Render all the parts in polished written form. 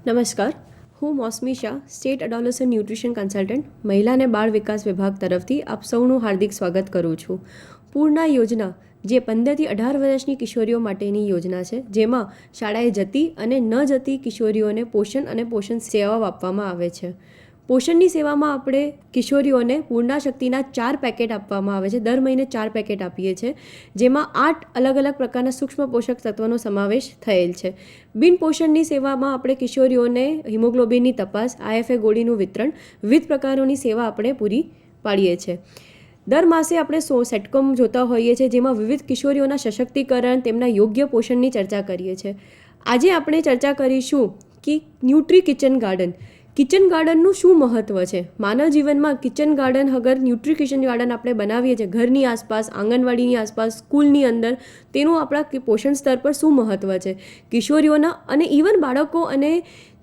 નમસ્કાર, હું મોસમી Shah, state adolescent nutrition consultant, મહિલા અને બાળ વિકાસ વિભાગ તરફથી આપ સૌનું હાર્દિક સ્વાગત કરું છું. પૂર્ણા યોજના જે 15થી 18 વર્ષની કિશોરીઓ માટેની યોજના છે, જેમાં શાળાએ જતી અને ન જતી કિશોરીઓને પોષણ અને પોષણ સેવાઓ આપવામાં આવે છે. પોષણની સેવામાં આપણે કિશોરીઓને પૂર્ણા શક્તિના 4 પેકેટ આપવામાં આવે છે. દર મહિને 4 પેકેટ આપીએ છીએ, જેમાં 8 અલગ અલગ પ્રકારના સૂક્ષ્મ પોષક તત્વોનો સમાવેશ થયેલ છે. બિન પોષણની સેવામાં આપણે કિશોરીઓને હિમોગ્લોબિનની તપાસ, IFA ગોળીનું વિતરણ, વિવિધ પ્રકારોની સેવા આપણે પૂરી પાડીએ છીએ. દર માસે આપણે સેટકોમ જોતા હોઈએ છીએ, જેમાં વિવિધ કિશોરીઓના સશક્તિકરણ, તેમના યોગ્ય પોષણની ચર્ચા કરીએ છીએ. આજે આપણે ચર્ચા કરીશું કે ન્યુટ્રી કિચન ગાર્ડન. કિચન ગાર્ડનનું શું મહત્ત્વ છે? માનવ જીવનમાં કિચન ગાર્ડન અગર ન્યુટ્રી કિચન ગાર્ડન આપણે બનાવીએ છીએ ઘરની આસપાસ, આંગણવાડીની આસપાસ, સ્કૂલની અંદર, તેનું આપણા પોષણ સ્તર પર શું મહત્ત્વ છે? કિશોરીઓના અને ઇવન બાળકો અને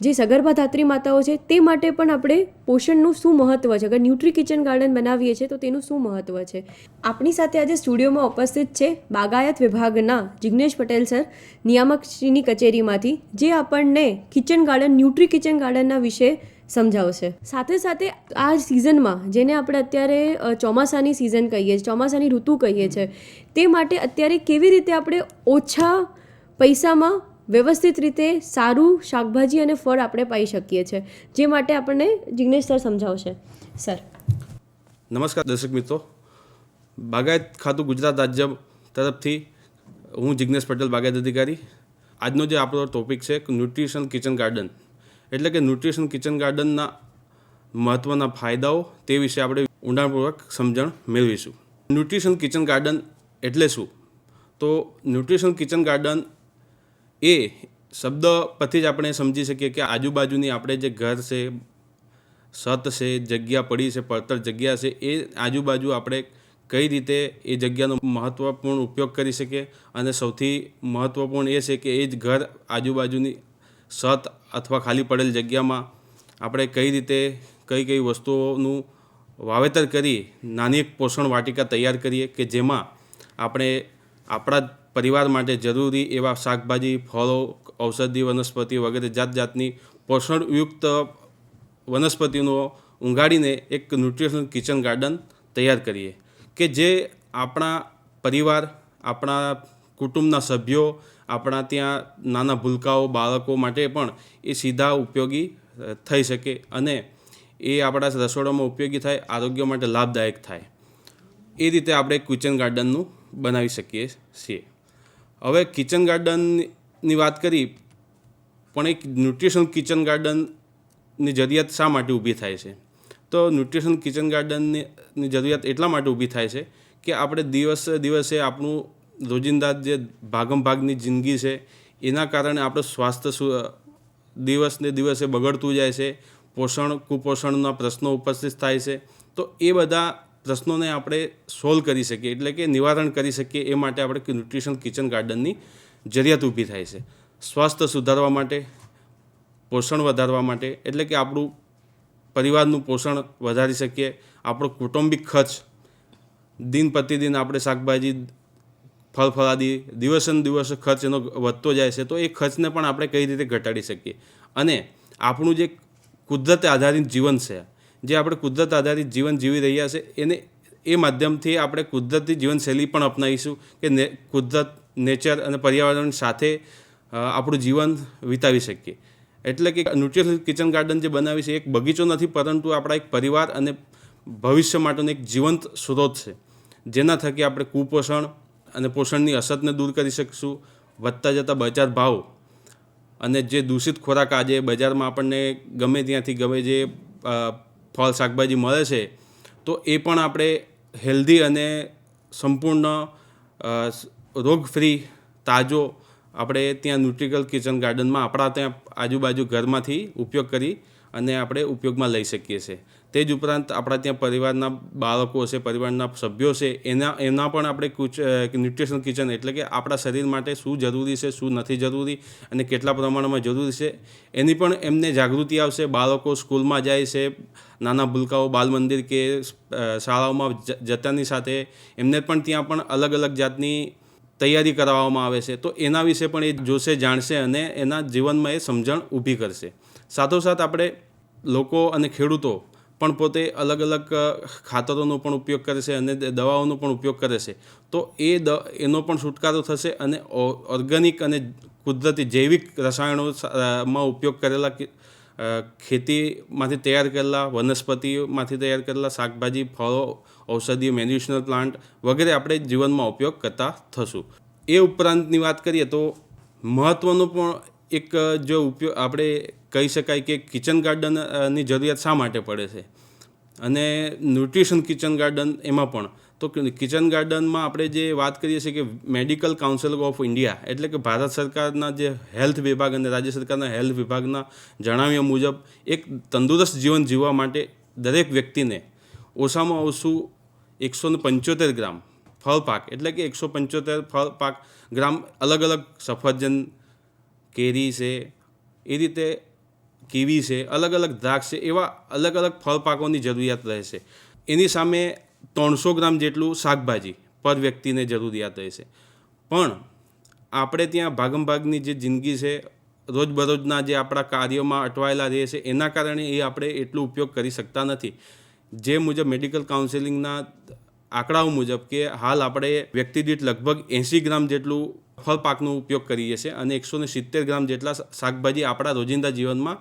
જે સગર્ભા ધાત્રી માતાઓ છે તે માટે પણ આપણે પોષણનું શું મહત્ત્વ છે? અગર ન્યુટ્રી કિચન ગાર્ડન બનાવીએ છીએ તો તેનું શું મહત્ત્વ છે? આપણી સાથે આજે સ્ટુડિયોમાં ઉપસ્થિત છે બાગાયત વિભાગના જિગ્નેશ પટેલ સર, નિયામકશ્રીની કચેરીમાંથી, જે આપણને કિચન ગાર્ડન, ન્યુટ્રી કિચન ગાર્ડનના વિશે સમજાવશે. સાથે સાથે આ સિઝનમાં, જેને આપણે અત્યારે ચોમાસાની સિઝન કહીએ છીએ, ચોમાસાની ઋતુ કહીએ છીએ, તે માટે અત્યારે કેવી રીતે આપણે ઓછા પૈસામાં વ્યવસ્થિત રીતે સારું શાકભાજી અને ફળ આપણે પાઈ શકીએ છીએ, જે માટે આપણને જિગ્નેશ સર સમજાવશે. સર નમસ્કાર દર્શક મિત્રો, બાગાયત ખાતું ગુજરાત રાજ્ય તરફથી હું જિગ્નેશ પટેલ, બાગાયત અધિકારી. આજનો જે આપણો ટોપિક છે ન્યુટ્રિશન કિચન ગાર્ડન, એટલે કે ન્યુટ્રિશન કિચન ગાર્ડનના મહત્ત્વના ફાયદાઓ, તે વિશે આપણે ઊંડાણપૂર્વક સમજણ મેળવીશું. ન્યુટ્રિશન કિચન ગાર્ડન એટલે શું? તો ન્યુટ્રિશન કિચન ગાર્ડન એ શબ્દ પરથી જ આપણે સમજી શકીએ કે આજુબાજુની આપણે જે ઘર છે, છત છે, જગ્યા પડી છે, પડતર જગ્યા છે, એ આજુબાજુ આપણે કઈ રીતે એ જગ્યાનો મહત્ત્વપૂર્ણ ઉપયોગ કરી શકીએ. અને સૌથી મહત્ત્વપૂર્ણ એ છે કે એ જ ઘર આજુબાજુની છત અથવા ખાલી પડેલ જગ્યામાં આપણે કઈ રીતે કઈ કઈ વસ્તુઓનું વાવેતર કરી નાની એક પોષણ વાટિકા તૈયાર કરીએ કે જેમાં આપણે આપણા પરિવાર માટે જરૂરી એવા શાકભાજી, ફળો, ઔષધિ વનસ્પતિ વગેરે જાત જાતની પોષણયુક્ત વનસ્પતિનો ઊંઘાડીને એક ન્યુટ્રિશન કિચન ગાર્ડન તૈયાર કરીએ કે જે આપણા પરિવાર, આપણા કુટુંબના સભ્યો, આપણા ત્યાં નાના ભૂલકાઓ, બાળકો માટે પણ એ સીધા ઉપયોગી થઈ શકે અને એ આપણા રસોડામાં ઉપયોગી થાય, આરોગ્ય માટે લાભદાયક થાય. એ રીતે આપણે કિચન ગાર્ડનનું બનાવી શકીએ છીએ. હવે કિચન ગાર્ડનની વાત કરી, પણ એક ન્યુટ્રિશન કિચન ગાર્ડનની જરૂરિયાત શા માટે ઊભી થાય છે? તો ન્યુટ્રિશન કિચન ગાર્ડનની જરૂરિયાત એટલા માટે ઊભી થાય છે કે આપણે દિવસે આપણું રોજિંદા જે ભાગમભાગની જિંદગી છે એના કારણે આપણું સ્વાસ્થ્ય દિવસને દિવસે બગડતું જાય છે, કુપોષણના પ્રશ્નો ઉપસ્થિત થાય છે. તો એ બધા પ્રશ્નોને આપણે સોલ્વ કરી શકીએ, એટલે કે નિવારણ કરી શકીએ, એ માટે આપણે ન્યુટ્રિશન કિચન ગાર્ડનની જરૂરિયાત ઊભી થાય છે. સ્વાસ્થ્ય સુધારવા માટે, પોષણ વધારવા માટે, એટલે કે આપણું પરિવારનું પોષણ વધારી શકીએ. આપણો કૌટુંબિક ખર્ચ, દિન પ્રતિદિન આપણે શાકભાજી, ફળફળાદી દિવસે દિવસે ખર્ચ એનો વધતો જાય છે, તો એ ખર્ચને પણ આપણે કઈ રીતે ઘટાડી શકીએ. અને આપણું જે કુદરત આધારિત જીવન છે, જે આપણે કુદરત આધારિત જીવન જીવી રહ્યા છે, એને એ માધ્યમથી આપણે કુદરતી જીવનશૈલી પણ અપનાવીશું કે કુદરત, નેચર અને પર્યાવરણ સાથે આપણું જીવન વિતાવી શકીએ. એટલે કે ન્યુટ્રિશન કિચન ગાર્ડન જે બનાવી છે એક બગીચો નથી, પરંતુ આપણા એક પરિવાર અને ભવિષ્ય માટેનો એક જીવંત સ્ત્રોત છે, જેના થકી આપણે કુપોષણ અને પોષણની અછતને દૂર કરી શકીશું. વધતા જતા બજાર ભાવ અને જે દૂષિત ખોરાક આજે બજારમાં આપણને ગમે ત્યાંથી ગમે જે ફળ શાકભાજી મળે છે, તો એ પણ આપણે હેલ્ધી અને સંપૂર્ણ રોગ ફ્રી, તાજો આપણે ત્યાં ન્યુટ્રિકલ કિચન ગાર્ડનમાં આપણા ત્યાં આજુબાજુ ઘરમાંથી ઉપયોગ કરી અને આપણે ઉપયોગમાં લઈ શકીએ છીએ. તે જ ઉપરાંત આપણા ત્યાં પરિવારના બાળકો છે, પરિવારના સભ્યો છે, એના પણ આપણે ન્યુટ્રિશન કિચન, એટલે કે આપણા શરીર માટે શું જરૂરી છે, શું નથી જરૂરી અને કેટલા પ્રમાણમાં જરૂરી છે, એની પણ એમને જાગૃતિ આવશે. બાળકો સ્કૂલમાં જાય છે, નાના ભૂલકાઓ બાલ મંદિર કે શાળાઓમાં જતાની સાથે એમને પણ ત્યાં પણ અલગ અલગ જાતની તૈયારી કરાવવામાં આવે છે, તો એના વિશે પણ એ જોશે, જાણશે અને એના જીવનમાં એ સમજણ ઊભી કરશે. સાથોસાથ આપણે લોકો અને ખેડૂતો પણ પોતે અલગ અલગ ખાતરોનો પણ ઉપયોગ કરે છે અને દવાઓનો પણ ઉપયોગ કરે છે, તો એનો પણ છુટકારો થશે અને ઓર્ગેનિક અને કુદરતી જૈવિક રસાયણોમાં ઉપયોગ કરેલા ખેતીમાંથી તૈયાર કરેલા વનસ્પતિમાંથી તૈયાર કરેલા શાકભાજી, ફળો, ઔષધીય મેડિસિનલ પ્લાન્ટ વગેરે આપણે જીવનમાં ઉપયોગ કરતા થશું. એ ઉપરાંતની વાત કરીએ તો મહત્ત્વનો પણ એક જો ઉપયોગ આપણે કહી શકાય કે કિચન ગાર્ડનની જરૂરિયાત શા માટે પડે છે અને ન્યુટ્રિશન કિચન ગાર્ડન એમાં પણ. તો કિચન ગાર્ડનમાં આપણે જે વાત કરીએ છીએ કે મેડિકલ કાઉન્સિલ ઓફ ઇન્ડિયા એટલે કે ભારત સરકારના જે હેલ્થ વિભાગ અને રાજ્ય સરકારના હેલ્થ વિભાગના જણાવ્યા મુજબ એક તંદુરસ્ત જીવન જીવવા માટે દરેક વ્યક્તિને ઓછામાં ઓછું 175 ગ્રામ ફળ પાક એટલે કે 175 ફળ પાક ગ્રામ અલગ અલગ સફરજન, કેરી છે, એ રીતે કીવી છે, અલગ અલગ દ્રાક્ષ છે, એવા અલગ અલગ ફળ પાકોની જરૂરિયાત રહેશે. એની સામે 300 ગ્રામ જેટલું શાકભાજી પર વ્યક્તિને જરૂરિયાત રહેશે. પણ આપણે ત્યાં ભાગમભાગની જે જિંદગી છે, રોજબરોજના જે આપણા કાર્યોમાં અટવાયેલા રહે છે, એના કારણે એ આપણે એટલું ઉપયોગ કરી શકતા નથી. જે મુજબ મેડિકલ કાઉન્સિલિંગના આંકડાઓ મુજબ કે હાલ આપણે વ્યક્તિ દીઠ લગભગ 80 ગ્રામ જેટલું ફળ પાકનો ઉપયોગ કરીએ છીએ અને 170 ગ્રામ જેટલા શાકભાજી આપણા રોજિંદા જીવનમાં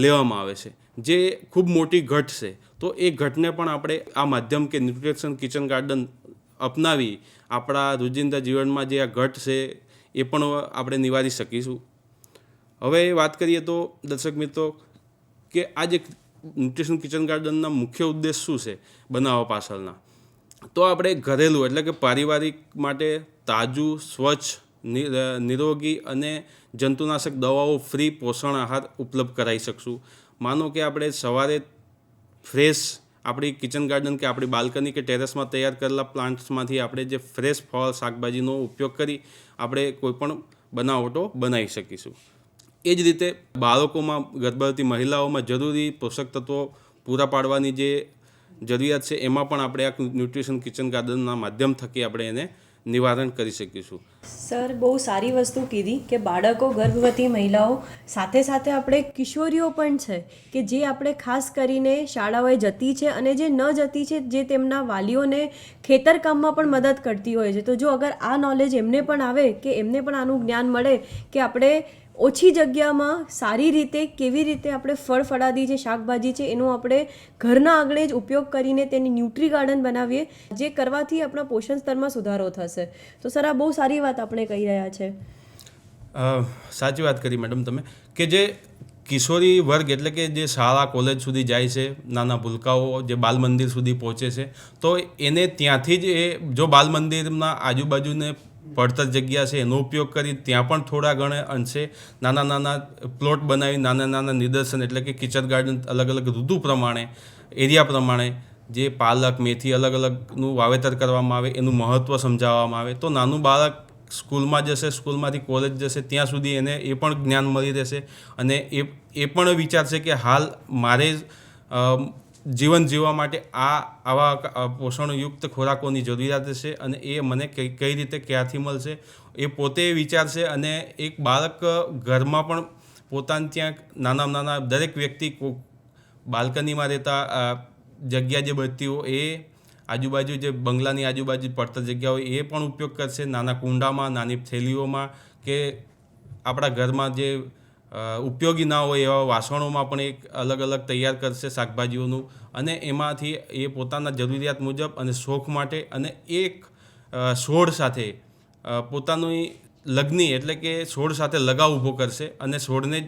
લેવામાં આવે છે, જે ખૂબ મોટી ઘટ છે. તો એ ઘટને પણ આપણે આ માધ્યમ કે ન્યુટ્રિશન કિચન ગાર્ડન અપનાવી આપણા રોજિંદા જીવનમાં જે આ ઘટ છે એ પણ આપણે નિવારી શકીશું. હવે વાત કરીએ તો દર્શક મિત્રો કે આ જે ન્યુટ્રિશન કિચન ગાર્ડનના મુખ્ય ઉદ્દેશ શું છે બનાવવા પાછળના, તો આપણે ઘરેલું એટલે કે પારિવારિક માટે તાજું, સ્વચ્છ, નિરોગી અને જંતુનાશક દવાઓ ફ્રી પોષણ આહાર ઉપલબ્ધ કરાવી શકશું. માનો કે આપણે સવારે ફ્રેશ આપણી કિચન ગાર્ડન કે આપણી બાલ્કની કે ટેરેસમાં તૈયાર કરેલા પ્લાન્ટ્સમાંથી આપણે જે ફ્રેશ ફળ શાકભાજીનો ઉપયોગ કરી આપણે કોઈપણ બનાવટો બનાવી શકીશું. એ જ રીતે બાળકોમાં, ગર્ભવતી મહિલાઓમાં જરૂરી પોષક તત્વો પૂરા પાડવાની જે જરૂરિયાત છે એમાં પણ આપણે આ ન્યુટ્રિશન કિચન ગાર્ડનના માધ્યમ થકી આપણે એને નિવારણ કરી શકીશું. સર, બહુ સારી વસ્તુ કીધી કે બાળકો, ગર્ભવતી મહિલાઓ, સાથે સાથે આપણે કિશોરીઓ પણ છે કે જે આપણે ખાસ કરીને શાળાઓએ જતી છે અને જે ન જતી છે, જે તેમના વાલીઓને ખેતરકામમાં પણ મદદ કરતી હોય છે. તો જો અગર આ નોલેજ એમને પણ આવે કે એમને પણ આનું જ્ઞાન મળે કે આપણે ઓછી જગ્યામાં સારી રીતે કેવી રીતે આપણે ફળફળાદી જે શાકભાજી છે એનો આપણે ઘરના આંગણે જ ઉપયોગ કરીને તેની ન્યુટ્રી ગાર્ડન બનાવીએ, જે કરવાથી આપણા પોષણ સ્તરમાં સુધારો થશે. તો સર, આ બહુ સારી વાત આપણે કહી રહ્યા છે. સાચી વાત કરી મેડમ તમે કે જે કિશોરી વર્ગ એટલે કે જે શાળા કોલેજ સુધી જાય છે, નાના ભૂલકાઓ જે બાલ મંદિર સુધી પહોંચે છે, તો એને ત્યાંથી જ એ જો બાલ મંદિરના આજુબાજુને પડતર જગ્યા છે એનો ઉપયોગ કરી ત્યાં પણ થોડા ઘણા અંશે નાના નાના પ્લોટ બનાવી નાના નાના નિદર્શન એટલે કે કિચન ગાર્ડન અલગ અલગ ઋતુ પ્રમાણે, એરિયા પ્રમાણે જે પાલક, મેથી અલગ અલગનું વાવેતર કરવામાં આવે, એનું મહત્ત્વ સમજાવવામાં આવે, તો નાનું બાળક સ્કૂલમાં જશે, સ્કૂલમાંથી કોલેજ જશે, ત્યાં સુધી એને એ પણ જ્ઞાન મળી રહેશે અને એ પણ વિચારશે કે હાલ મારે જીવન જીવવા માટે આવા પોષણયુક્ત ખોરાકોની જરૂરિયાત છે અને એ મને કઈ રીતે ક્યાંથી મળશે એ પોતે વિચારશે. અને એક બાળક ઘરમાં પણ પોતાને ત્યાં નાના દરેક વ્યક્તિ બાલ્કનીમાં રહેતા જગ્યા જે બચતી હોય એ આજુબાજુ જે બંગલાની આજુબાજુ પડતર જગ્યા હોય એ પણ ઉપયોગ કરશે, નાના કુંડામાં, નાની થેલીઓમાં કે આપણા ઘરમાં જે ઉપયોગી ના હોય એવા વાસણોમાં પણ એક અલગ અલગ તૈયાર કરશે શાકભાજીઓનું અને એમાંથી એ પોતાના જરૂરિયાત મુજબ અને શોખ માટે અને એક છોડ સાથે પોતાની લગ્ની એટલે કે છોડ સાથે લગાવ ઊભો કરશે અને છોડને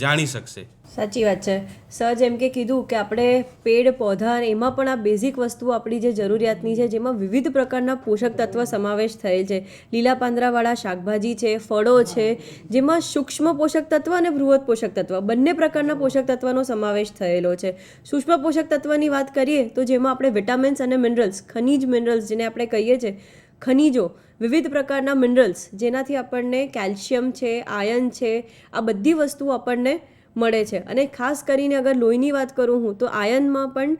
જાણી શકશે. સાચી વાત છે સર. જેમ કે કીધું કે આપણે પેડ પૌધા એમાં પણ આ બેઝિક વસ્તુઓ આપણી જે જરૂરિયાતની છે, જેમાં વિવિધ પ્રકારના પોષક તત્વ સમાવેશ થયેલ છે. લીલા પાંદડાવાળા શાકભાજી છે, ફળો છે, જેમાં સૂક્ષ્મ પોષક તત્વ અને બૃહદ પોષક તત્વ બંને પ્રકારના પોષક તત્વનો સમાવેશ થયેલો છે. સૂક્ષ્મ પોષક તત્વની વાત કરીએ તો જેમાં આપણે વિટામિન્સ અને મિનરલ્સ, ખનિજ મિનરલ્સ જેને આપણે કહીએ છીએ, ખનિજો, વિવિધ પ્રકારના મિનરલ્સ જેનાથી આપણને કેલ્શિયમ છે, આયર્ન છે, આ બધી વસ્તુઓ આપણને મળે છે. અને ખાસ કરીને અગર લોહીની વાત કરું હું તો આયર્નમાં પણ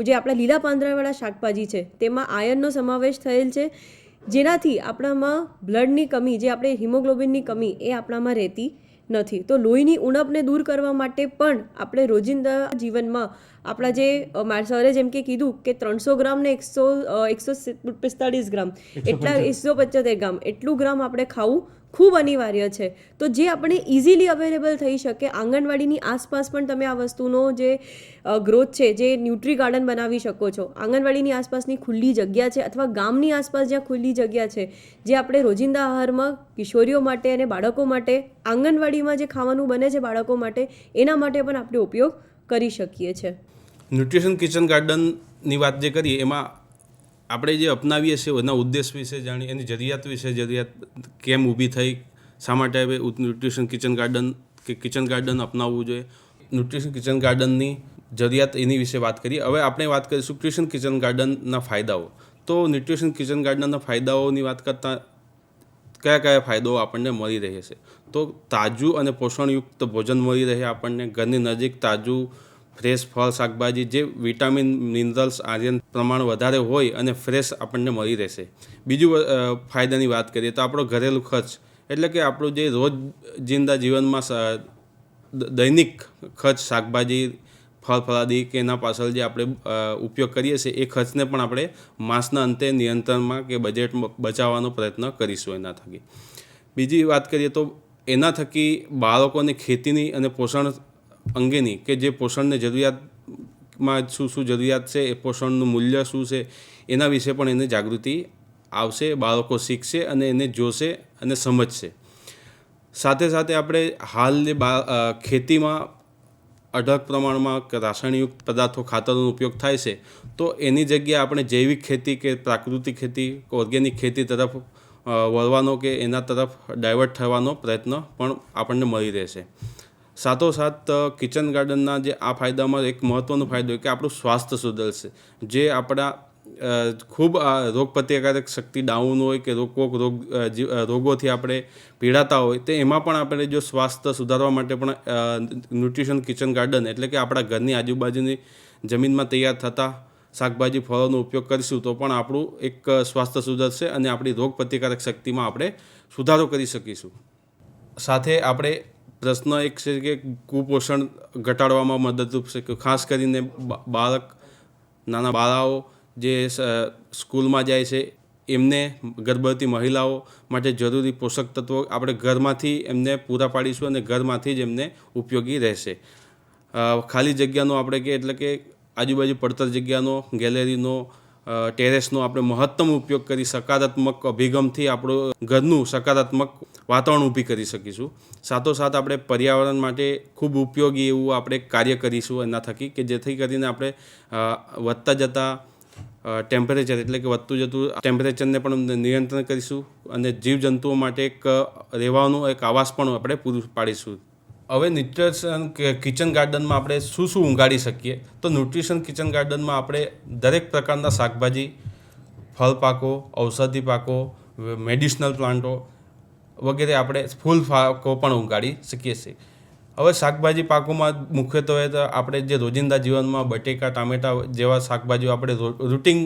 જે આપણા લીલા પાંદડાવાળા શાકભાજી છે તેમાં આયર્નનો સમાવેશ થયેલ છે, જેનાથી આપણામાં બ્લડની કમી, જે આપણે હિમોગ્લોબિનની કમી એ આપણામાં રહેતી નથી. તો લોહીની ઉણપને દૂર કરવા માટે પણ આપણે રોજિંદા જીવનમાં આપણા જે સરે જેમ કે કીધું કે 300 ગ્રામ ને 145 ગ્રામ એટલા 175 ગ્રામ એટલું ગ્રામ આપણે ખાવું ખૂબ અનિવાર્ય છે. તો જે આપણે ઇઝીલી અવેલેબલ થઈ શકે, આંગણવાડીની આસપાસ પણ તમે આ વસ્તુનો જે ગ્રોથ છે, જે ન્યુટ્રી ગાર્ડન બનાવી શકો છો. આંગણવાડીની આસપાસની ખુલ્લી જગ્યા છે અથવા ગામની આસપાસ જ્યાં ખુલ્લી જગ્યા છે, જે આપણે રોજિંદા આહારમાં કિશોરીઓ માટે અને બાળકો માટે, આંગણવાડીમાં જે ખાવાનું બને છે બાળકો માટે, એના માટે પણ આપણે ઉપયોગ કરી શકીએ છીએ. ન્યુટ્રિશન કિચન ગાર્ડનની વાત જે કરીએ એમાં આપણે જે અપનાવીએ છીએ એના ઉદ્દેશ વિશે જાણીએ, એની જરૂરિયાત કેમ ઊભી થઈ, શા માટે હવે ન્યુટ્રિશન કિચન ગાર્ડન કે કિચન ગાર્ડન અપનાવવું જોઈએ. ન્યુટ્રિશન કિચન ગાર્ડનની જરૂરિયાત એની વિશે વાત કરીએ. હવે આપણે વાત કરીશું ન્યુટ્રિશન કિચન ગાર્ડનના ફાયદાઓ. તો ન્યુટ્રિશન કિચન ગાર્ડનના ફાયદાઓની વાત કરતાં કયા ફાયદાઓ આપણને મળી રહે છે? તો તાજું અને પોષણયુક્ત ભોજન મળી રહે આપણને, ઘરની નજીક તાજું ફ્રેશ ફળ શાકભાજી, જે વિટામિન મિનરલ્સ આયર્ન પ્રમાણ વધારે હોય અને ફ્રેશ આપણને મળી રહેશે. બીજું ફાયદાની વાત કરીએ તો આપણો ઘરેલું ખર્ચ, એટલે કે આપણું જે રોજિંદા જીવનમાં દૈનિક ખર્ચ, શાકભાજી ફળ ફળાદી કે એના પાછળ જે આપણે ઉપયોગ કરીએ છીએ એ ખર્ચને પણ આપણે માસના અંતે નિયંત્રણમાં કે બજેટમાં બચાવવાનો પ્રયત્ન કરીશું એના થકી. બીજી વાત કરીએ તો એના થકી બાળકોને ખેતીની અને પોષણ અંગેની, કે જે પોષણની જરૂરિયાતમાં શું જરૂરિયાત છે, એ પોષણનું મૂલ્ય શું છે, એના વિશે પણ એને જાગૃતિ આવશે, બાળકો શીખશે અને એને જોશે અને સમજશે. સાથે સાથે આપણે હાલ જે ખેતીમાં અઢળક પ્રમાણમાં રાસાયણિક પદાર્થો, ખાતરોનો ઉપયોગ થાય છે, તો એની જગ્યાએ આપણે જૈવિક ખેતી કે પ્રાકૃતિક ખેતી, ઓર્ગેનિક ખેતી તરફ વળવાનો કે એના તરફ ડાયવર્ટ થવાનો પ્રયત્ન પણ આપણને મળી રહેશે. સાથોસાથ કિચન ગાર્ડનના જે આ ફાયદામાં એક મહત્ત્વનો ફાયદો કે આપણું સ્વાસ્થ્ય સુધરશે. જે આપણા ખૂબ રોગપ્રતિકારક શક્તિ ડાઉન હોય કે રોગોથી આપણે પીડાતા હોય, તો એમાં પણ આપણે જો સ્વાસ્થ્ય સુધારવા માટે પણ ન્યુટ્રિશન કિચન ગાર્ડન, એટલે કે આપણા ઘરની આજુબાજુની જમીનમાં તૈયાર થતા શાકભાજી ફળોનો ઉપયોગ કરીશું તો પણ આપણું એક સ્વાસ્થ્ય સુધરશે અને આપણી રોગપ્રતિકારક શક્તિમાં આપણે સુધારો કરી શકીશું. સાથે આપણે પ્રશ્ન એક છે કે કુપોષણ ઘટાડવામાં મદદરૂપ છે, કે ખાસ કરીને નાના બાળાઓ જે સ્કૂલમાં જાય છે એમને, ગર્ભવતી મહિલાઓ માટે જરૂરી પોષક તત્વો આપણે ઘરમાંથી એમને પૂરા પાડીશું અને ઘરમાંથી જ એમને ઉપયોગી રહેશે. ખાલી જગ્યાનો આપણે કે એટલે કે આજુબાજુ પડતર જગ્યાનો, ગેલેરીનો, ટેરેસનો આપણે મહત્તમ ઉપયોગ કરી સકારાત્મક અભિગમથી આપણું ઘરનું સકારાત્મક વાતાવરણ ઊભી કરી શકીશું. સાથોસાથ આપણે પર્યાવરણ માટે ખૂબ ઉપયોગી એવું આપણે કાર્ય કરીશું એના થકી, કે જેથી કરીને આપણે વધતા જતા ટેમ્પરેચર, એટલે કે વધતું જતું ટેમ્પરેચરને પણ નિયંત્રણ કરીશું અને જીવજંતુઓ માટે એક રહેવાનું એક આવાસ પણ આપણે પૂરું પાડીશું. હવે ન્યુટ્રિશન કિચન ગાર્ડનમાં આપણે શું ઉગાડી શકીએ? તો ન્યુટ્રિશન કિચન ગાર્ડનમાં આપણે દરેક પ્રકારના શાકભાજી, ફળ પાકો, ઔષધિ પાકો, મેડિસિનલ પ્લાન્ટો વગેરે આપણે ફૂલ પાકો પણ ઉગાડી શકીએ છીએ. હવે શાકભાજી પાકોમાં મુખ્યત્વે તો આપણે જે રોજિંદા જીવનમાં બટેકા, ટામેટા જેવા શાકભાજીઓ આપણે રૂટિન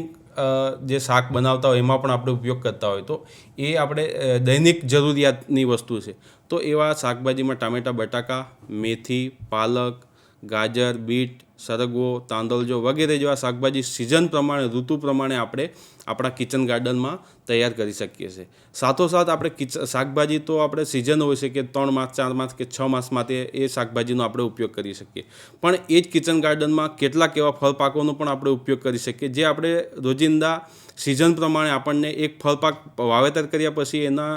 જે શાક બનાવતા હોય એમાં પણ આપણે ઉપયોગ કરતા હોય, તો એ આપણે દૈનિક જરૂરિયાતની વસ્તુ છે. તો એવા શાકભાજીમાં ટામેટા, બટાકા, મેથી, પાલક, ગાજર, બીટ, સરગવો, તાંદળજો વગેરે જેવા શાકભાજી સિઝન પ્રમાણે, ઋતુ પ્રમાણે આપણે આપણા કિચન ગાર્ડનમાં તૈયાર કરી શકીએ છીએ. સાથોસાથ આપણે શાકભાજી તો આપણે સિઝન હોય છે કે 3 માસ, 4 માસ કે 6 માસ માટે એ શાકભાજીનો આપણે ઉપયોગ કરી શકીએ, પણ એ જ કિચન ગાર્ડનમાં કેટલાક એવા ફળ પાકોનો પણ આપણે ઉપયોગ કરી શકીએ, જે આપણે રોજિંદા સિઝન પ્રમાણે આપણને એક ફળ પાક વાવેતર કર્યા પછી એના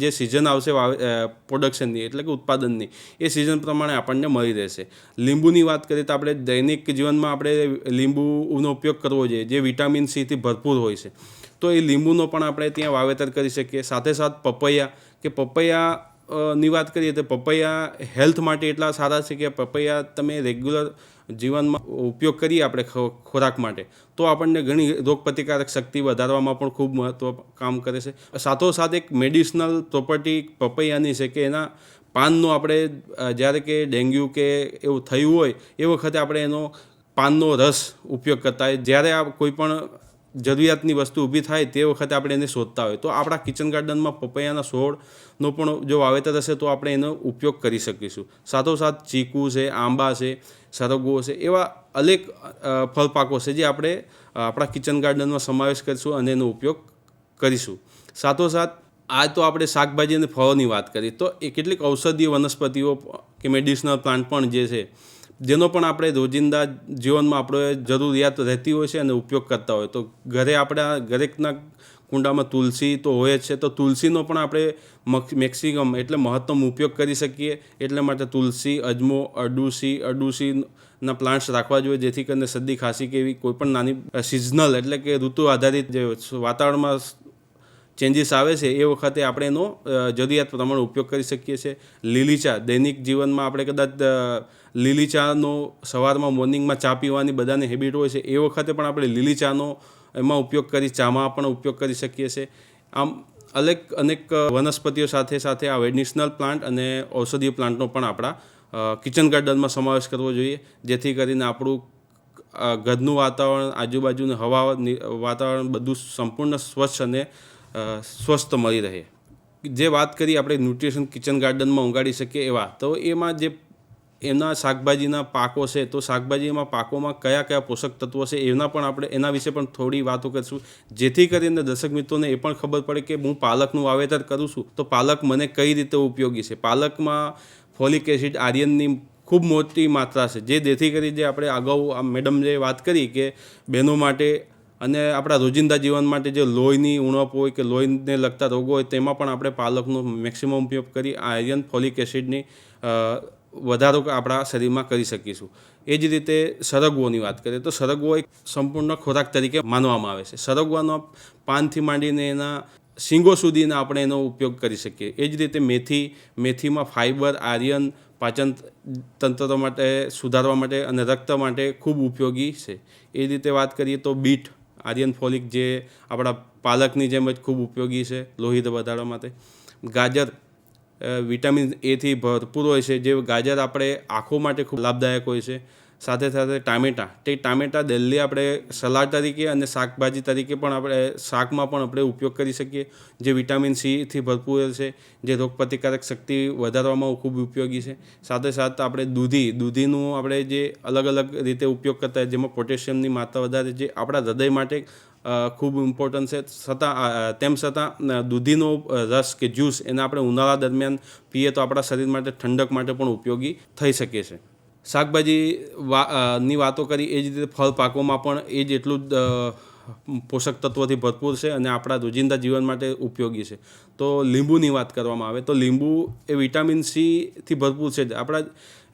જે સિઝન આવશે પ્રોડક્શનની, એટલે કે ઉત્પાદનની, એ સિઝન પ્રમાણે આપણને મળી રહેશે. લીંબુની વાત કરીએ તો આપણે દૈનિક જીવનમાં આપણે લીંબુનો ઉપયોગ કરવો જોઈએ, જે વિટામિન સીથી ભરપૂર હોય છે, તો એ લીંબુનો પણ આપણે ત્યાં વાવેતર કરી શકીએ. સાથે પપૈયાની વાત કરીએ તો પપૈયા હેલ્થ માટે એટલા સારા છે કે પપૈયા તમે રેગ્યુલર જીવનમાં ઉપયોગ કરીએ આપણે ખોરાક માટે, તો આપણને ઘણી રોગપ્રતિકારક શક્તિ વધારવામાં પણ ખૂબ મહત્ત્વ કામ કરે છે. સાથોસાથ એક મેડિસિનલ પ્રોપર્ટી પપૈયાની છે કે એના પાનનો આપણે જ્યારે કે ડેન્ગ્યુ કે એવું થયું હોય એ વખતે આપણે એનો પાનનો રસ ઉપયોગ કરતા હોય. જ્યારે આ કોઈ પણ જરૂરિયાતની વસ્તુ ઊભી થાય તે વખતે આપણે એને શોધતા હોય તો આપણા કિચન ગાર્ડનમાં પપૈયાના છોડનો પણ જો વાવેતર હશે તો આપણે એનો ઉપયોગ કરી શકીશું. સાથોસાથ ચીકુ છે, આંબા છે, સરગવો છે, એવા અનેક ફળ પાકો છે જે આપણે આપણા કિચન ગાર્ડનમાં સમાવેશ કરીશું અને એનો ઉપયોગ કરીશું. સાથોસાથ આ તો આપણે શાકભાજી અને ફળોની વાત કરી, તો એ કેટલીક ઔષધીય વનસ્પતિઓ કે મેડિસિનલ પ્લાન્ટ પણ જે છે જેનો પણ આપણે રોજિંદા જીવનમાં આપણે જરૂરિયાત રહેતી હોય છે અને ઉપયોગ કરતા હોય. તો ઘરે આપણા દરેકના કુંડામાં તુલસી તો હોય જ છે, તો તુલસીનો પણ આપણે મેક્સિમમ એટલે મહત્તમ ઉપયોગ કરી શકીએ. એટલા માટે તુલસી, અજમો, અરડુસીના પ્લાન્ટ્સ રાખવા જોઈએ, જેથી કરીને શરદી ખાંસી કે એવી કોઈપણ નાની સિઝનલ એટલે કે ઋતુ આધારિત જે વાતાવરણમાં ચેન્જીસ આવે છે એ વખતે આપણે એનો જરૂરિયાત પ્રમાણે ઉપયોગ કરી શકીએ છીએ. લીલી ચા, દૈનિક જીવનમાં આપણે કદાચ લીલી ચાનો સવારમાં મોર્નિંગમાં ચા પીવાની બધાને હેબિટ હોય છે, એ વખતે પણ આપણે લીલી ચાનો એમાં ઉપયોગ કરી ચામાં પણ ઉપયોગ કરી શકીએ છીએ. આમ અનેક વનસ્પતિઓ સાથે સાથે આ મેડિસિનલ પ્લાન્ટ અને ઔષધીય પ્લાન્ટનો પણ આપણા કિચન ગાર્ડનમાં સમાવેશ કરવો જોઈએ, જેથી કરીને આપણું ઘરનું વાતાવરણ, આજુબાજુનું હવા વાતાવરણ બધું સંપૂર્ણ સ્વચ્છ અને સ્વસ્થ મળી રહે. જે વાત કરી આપણે ન્યુટ્રિશન કિચન ગાર્ડનમાં ઉગાડી શકીએ એવા, તો એમાં જે એના શાકભાજીના પાકો છે, તો શાકભાજીમાં પાકોમાં કયા કયા પોષક તત્વો છે એના વિશે પણ થોડી વાતો કરીશું, જેથી કરીને દર્શક મિત્રોને એ પણ ખબર પડે કે હું પાલકનું વાવેતર કરું છું તો પાલક મને કઈ રીતે ઉપયોગી છે. પાલકમાં ફોલિક એસિડ, આયર્નની ખૂબ મોટી માત્રા છે, જેથી કરી જે આપણે અગાઉ મેડમ જે વાત કરી કે બહેનો માટે અને આપણા રોજિંદા જીવન માટે જે લોહીની ઉણપ હોય કે લોહીને લગતા રોગો હોય તેમાં પણ આપણે પાલકનો મેક્સિમમ ઉપયોગ કરી આયર્ન, ફોલિક એસિડની વધારો આપણા શરીરમાં કરી શકીશું. એ જ રીતે સરગવોની વાત કરીએ તો સરગવો એક સંપૂર્ણ ખોરાક તરીકે માનવામાં આવે છે. સરગવાના પાનથી માંડીને એના શીંગો સુધીના આપણે એનો ઉપયોગ કરી શકીએ. એ જ રીતે મેથીમાં ફાઇબર, આયર્ન, પાચન તંત્ર માટે સુધારવા માટે અને રક્ત માટે ખૂબ ઉપયોગી છે. એ રીતે વાત કરીએ તો બીટ, આયર્ન, ફોલિક જે આપણા પાલકની જેમ જ ખૂબ ઉપયોગી છે લોહી વધારવા માટે. ગાજર વિટામિન એથી ભરપૂર હોય છે, જે ગાજર આપણે આંખો માટે ખૂબ લાભદાયક હોય છે. સાથે સાથે ટામેટાં ડેલી આપણે સલાડ તરીકે અને શાકભાજી તરીકે પણ આપણે શાકમાં પણ આપણે ઉપયોગ કરી શકીએ, જે વિટામિન સીથી ભરપૂર છે, જે રોગપ્રતિકારક શક્તિ વધારવામાં ખૂબ ઉપયોગી છે. સાથે સાથે આપણે દૂધીનું આપણે જે અલગ અલગ રીતે ઉપયોગ કરતા હોય, જેમાં પોટેશિયમની માત્રા વધારે, જે આપણા હૃદય માટે ખૂબ ઇમ્પોર્ટન્ટ છે. તેમ છતાં દૂધીનો રસ કે જ્યુસ એને આપણે ઉનાળા દરમિયાન પીએ તો આપણા શરીર માટે ઠંડક માટે પણ ઉપયોગી થઈ શકે છે. શાકભાજીની વાતો કરી એ જ રીતે ફળ પાકોમાં પણ એ જ એટલું જ પોષક તત્વોથી ભરપૂર છે અને આપણા રોજિંદા જીવન માટે ઉપયોગી છે. તો લીંબુની વાત કરવામાં આવે તો લીંબુ એ વિટામિન સીથી ભરપૂર છે. આપણા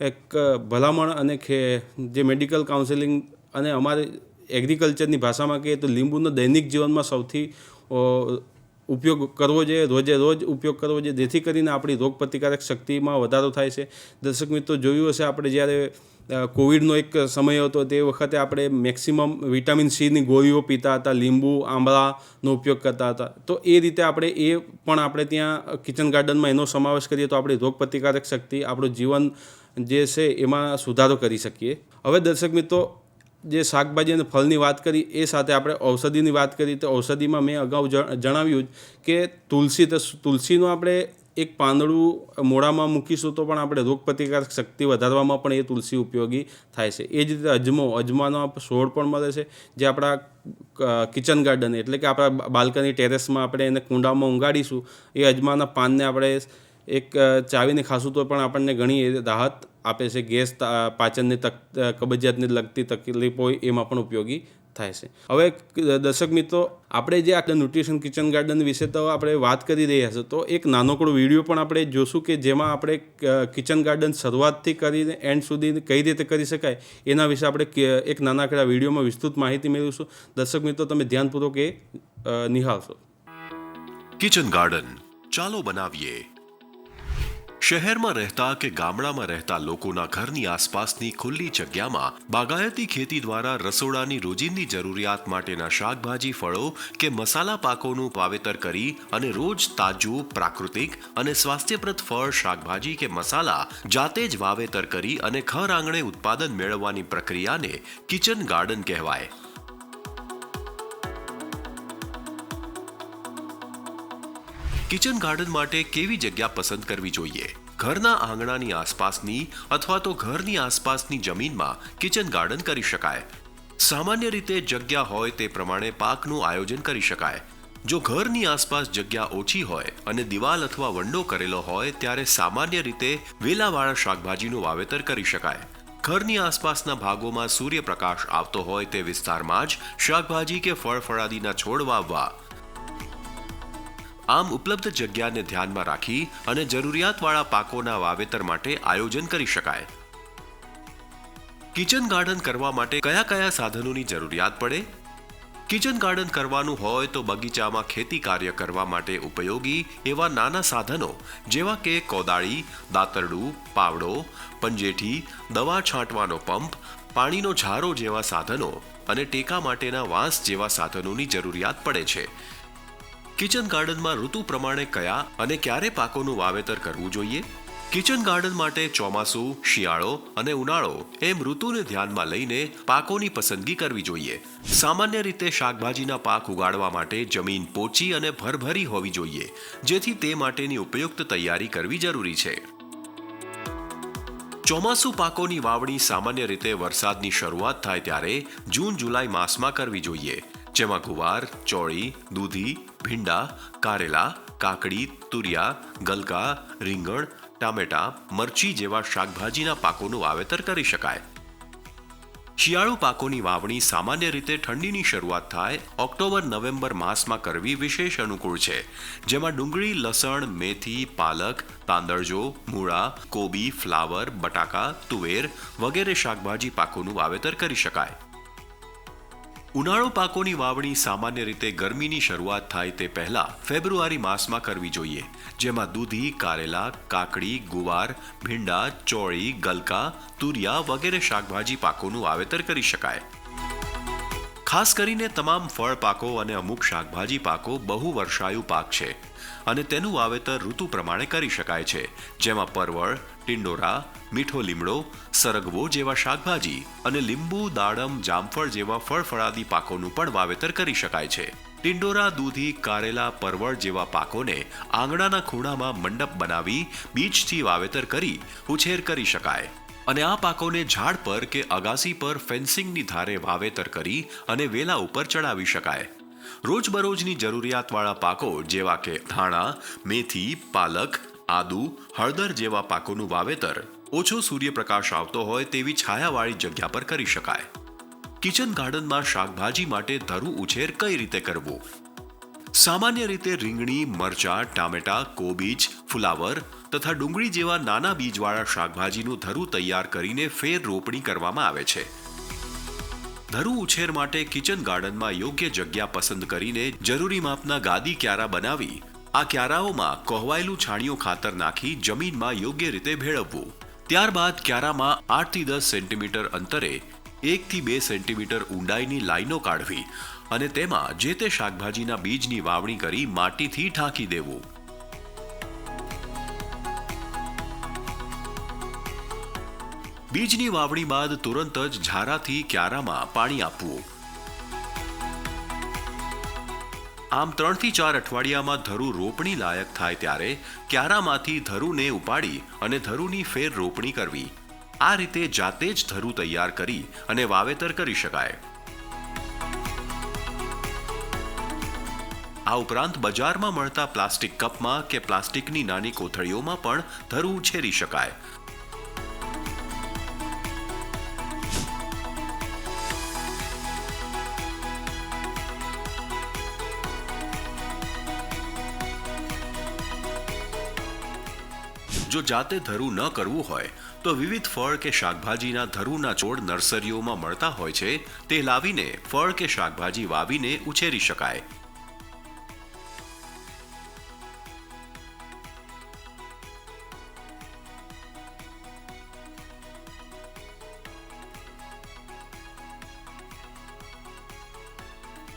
એક ભલામણ અને જે મેડિકલ કાઉન્સેલિંગ અને અમારે એગ્રીકલ્ચરની ભાષામાં કહીએ તો લીંબુનો દૈનિક જીવનમાં સૌથી ઉપયોગ કરવો જોઈએ, રોજ ઉપયોગ કરવો જોઈએ, જેથી કરીને આપણી રોગપ્રતિકારક શક્તિમાં વધારો થાય છે. દર્શક મિત્રો, જોયું હશે આપણે જ્યારે કોવિડનો એક સમય હતો તે વખતે આપણે મેક્સિમમ વિટામિન સીની ગોળીઓ પીતા હતા, લીંબુ, આંબળાનો ઉપયોગ કરતા હતા. તો એ રીતે આપણે ત્યાં કિચન ગાર્ડનમાં એનો સમાવેશ કરીએ તો આપણી રોગપ્રતિકારક શક્તિ, આપણું જીવન જે છે એમાં સુધારો કરી શકીએ. હવે દર્શક મિત્રો, જે શાકભાજી અને ફળની વાત કરી એ સાથે આપણે ઔષધિની વાત કરી તો ઔષધિમાં મેં અગાઉ જણાવ્યું કે તુલસીનો આપણે એક પાંદડું મોઢામાં મૂકીશું તો પણ આપણે રોગપ્રતિકારક શક્તિ વધારવામાં પણ એ તુલસી ઉપયોગી થાય છે. એ જ રીતે અજમાનો છોડ પણ મળે છે, જે આપણા કિચન ગાર્ડન એટલે કે આપણા બાલ્કની ટેરેસમાં આપણે એને કુંડામાં ઉગાડીશું. એ અજમાના પાનને આપણે એક ચાવીને ખાશું તો પણ આપણને ઘણી રાહત આપે છે. ગેસ, પાચનની કબજિયાતને લગતી તકલીફ હોય એમાં પણ ઉપયોગી થાય છે. હવે દર્શક મિત્રો, આપણે જે આ ન્યુટ્રિશન કિચન ગાર્ડન વિશે તો આપણે વાત કરી રહ્યા છે, તો એક નાનકડો વિડીયો પણ આપણે જોશું કે જેમાં આપણે કિચન ગાર્ડન શરૂઆતથી કરીને એન્ડ સુધી કઈ રીતે કરી શકાય એના વિશે આપણે એક નાનકડા વિડીયોમાં વિસ્તૃત માહિતી મેળવીશું. દર્શક મિત્રો, તમે ધ્યાનપૂર્વક એ નિહાળશો. કિચન ગાર્ડન ચાલો બનાવીએ. શહેરમાં રહેતા કે ગામડામાં રહેતા લોકોના ઘરની આસપાસની ખુલ્લી જગ્યામાં બાગાયતી ખેતી દ્વારા રસોડાની રોજિંદી જરૂરિયાત માટેના શાકભાજી, ફળો કે મસાલા પાકોનું વાવેતર કરી અને રોજ તાજું, પ્રાકૃતિક અને સ્વાસ્થ્યપ્રદ ફળ, શાકભાજી કે મસાલા જાતે જ વાવેતર કરી અને ઘર આંગણે ઉત્પાદન મેળવવાની પ્રક્રિયાને કિચન ગાર્ડન કહેવાય. કિચન ગાર્ડન માટે કેવી જગ્યા પસંદ કરવી જોઈએ? ઘરના આંગણાની આસપાસની અથવા તો ઘરની આસપાસની જમીનમાં કિચન ગાર્ડન કરી શકાય. સામાન્ય રીતે જગ્યા હોય તે પ્રમાણે પાકનું આયોજન કરી શકાય. જો ઘરની આસપાસ જગ્યા ઓછી હોય અને દિવાલ અથવા વંડો કરેલો હોય ત્યારે સામાન્ય રીતે વેલાવાળા શાકભાજીનું વાવેતર કરી શકાય. ઘરની આસપાસના ભાગોમાં સૂર્યપ્રકાશ આવતો હોય તે વિસ્તારમાં જ શાકભાજી કે ફળફળાદીના છોડ વાવવા. આમ ઉપલબ્ધ જગ્યાને ધ્યાનમાં રાખી અને જરૂરિયાતવાળા પાકોના વાવેતર માટે આયોજન કરી શકાય. કિચન ગાર્ડન કરવા માટે કયા કયા સાધનોની જરૂરિયાત પડે? કિચન ગાર્ડન કરવાનું હોય તો બગીચામાં ખેતી કાર્ય કરવા માટે ઉપયોગી એવા નાના સાધનો જેવા કે કોદાળી, દાતરડું, પાવડો, પંજેઠી, દવા છાંટવાનો પંપ, પાણીનો ઝારો જેવા સાધનો અને ટેકા માટેના વાંસ જેવા સાધનોની જરૂરિયાત પડે છે. કિચન ગાર્ડનમાં ઋતુ પ્રમાણે કયા અને ક્યારે પાકોનું વાવેતર કરવું જોઈએ? કિચન ગાર્ડન માટે ચોમાસું, શિયાળો અને ઉનાળો એમ ઋતુને ધ્યાનમાં લઈને પાકોની પસંદગી કરવી જોઈએ. સામાન્ય રીતે શાકભાજીના પાક ઉગાડવા માટે જમીન પોચી અને ભરભરી હોવી જોઈએ, જેથી તે માટેની ઉપયુક્ત તૈયારી કરવી જરૂરી છે. ચોમાસુ પાકોની વાવણી સામાન્ય રીતે વરસાદની શરૂઆત થાય ત્યારે જૂન-જુલાઈ માસમાં કરવી જોઈએ, જેમાં ગુવાર, ચોળી, દૂધી, ભીંડા, કારેલા, કાકડી, તુરિયા, ગલકા, રીંગણ, ટામેટા, મરચી જેવા શાકભાજીના પાકોનું વાવેતર કરી શકાય. શિયાળુ પાકોની વાવણી સામાન્ય રીતે ઠંડીની શરૂઆત થાય ઓક્ટોબર-નવેમ્બર માસમાં કરવી વિશેષ અનુકૂળ છે, જેમાં ડુંગળી, લસણ, મેથી, પાલક, તાંદળજો, મૂળા, કોબી, ફ્લાવર, બટાકા, તુવેર વગેરે શાકભાજી પાકોનું વાવેતર કરી શકાય. ઉનાળુ પાકોની વાવણી સામાન્ય રીતે ગરમીની શરૂઆત થાય તે પહેલા ફેબ્રુઆરી માસમાં કરવી જોઈએ, જેમાં દૂધી, કારેલા, કાકડી, ગુવાર, ભીંડા, ચોળી, ગલકા, તુરિયા વગેરે શાકભાજી પાકોનું વાવેતર કરી શકાય. ખાસ કરીને તમામ ફળ પાકો અને અમુક શાકભાજી પાકો બહુ વર્ષાયુ પાક છે અને તેનું વાવેતર ઋતુ પ્રમાણે કરી શકાય છે, જેમાં પરવળ, ટિંડોરા, મીઠો લીમડો, સરગવો જેવા શાકભાજી અને લીંબુ, દાડમ, જામફળ જેવા ફળફળાદી પાકોનું પણ વાવેતર કરી શકાય છે. ટિંડોરા, દૂધી, કારેલા, પરવળ જેવા પાકોને આંગણાના ખૂણામાં મંડપ બનાવી બીજથી વાવેતર કરી ઉછેર કરી શકાય અને આ પાકોને ઝાડ પર કે અગાસી પર ફેન્સિંગની ધારે વાવેતર કરી અને વેલા ઉપર ચડાવી શકાય. રોજબરોજની જરૂરિયાતવાળા પાકો જેવા કે ધાણા, મેથી, પાલક, આદુ, હળદર જેવા પાકોનું વાવેતર ઓછો સૂર્યપ્રકાશ આવતો હોય તેવી છાયાવાળી જગ્યા પર કરી શકાય. કિચન ગાર્ડનમાં શાકભાજી માટે ધરુ ઉછેર કઈ રીતે કરવો? સામાન્ય રીતે રીંગણી, મરચાં, ટામેટા, કોબીજ, ફુલાવર તથા ડુંગળી જેવા નાના બીજવાળા શાકભાજીનું ધરુ તૈયાર કરીને ફેર રોપણી કરવામાં આવે છે. ધરુ ઉછેર માટે કિચન ગાર્ડનમાં યોગ્ય જગ્યા પસંદ કરીને જરૂરી માપના ગાદી ક્યારા બનાવી આ ક્યારાઓમાં કોહવાયેલું છાણિયું ખાતર નાખી જમીનમાં યોગ્ય રીતે ભેળવવું. ત્યારબાદ ક્યારામાં 8 થી 10 સેન્ટીમીટર અંતરે 1 થી 2 સેન્ટીમીટર ઊંડાઈની લાઈનો કાઢવી અને તેમાં જે તે શાકભાજીના બીજની વાવણી કરી માટીથી ઢાંકી દેવું. બીજની વાવણી બાદ તુરંત જ ઝારાથી ક્યારામાં પાણી આપવું. આમ 3 થી 4 અઠવાડિયામાં ધરુ રોપણી લાયક થાય ત્યારે ક્યારામાંથી ધરુને ઉપાડી અને ધરુની ફેર રોપણી કરવી. આ રીતે જાતે જ ધરુ તૈયાર કરી અને વાવેતર કરી શકાય. આ ઉપરાંત બજારમાં મળતા પ્લાસ્ટિક કપમાં કે પ્લાસ્ટિકની નાની કોથળીઓમાં પણ ધરુ ઉછેરી શકાય. જો જાતે ધરુ ન કરવું હોય તો વિવિધ ફળ કે શાકભાજીના ધરુના છોડ નર્સરીઓમાં મળતા હોય છે, તે લાવીને ફળ કે શાકભાજી વાવીને ઉછેરી શકાય.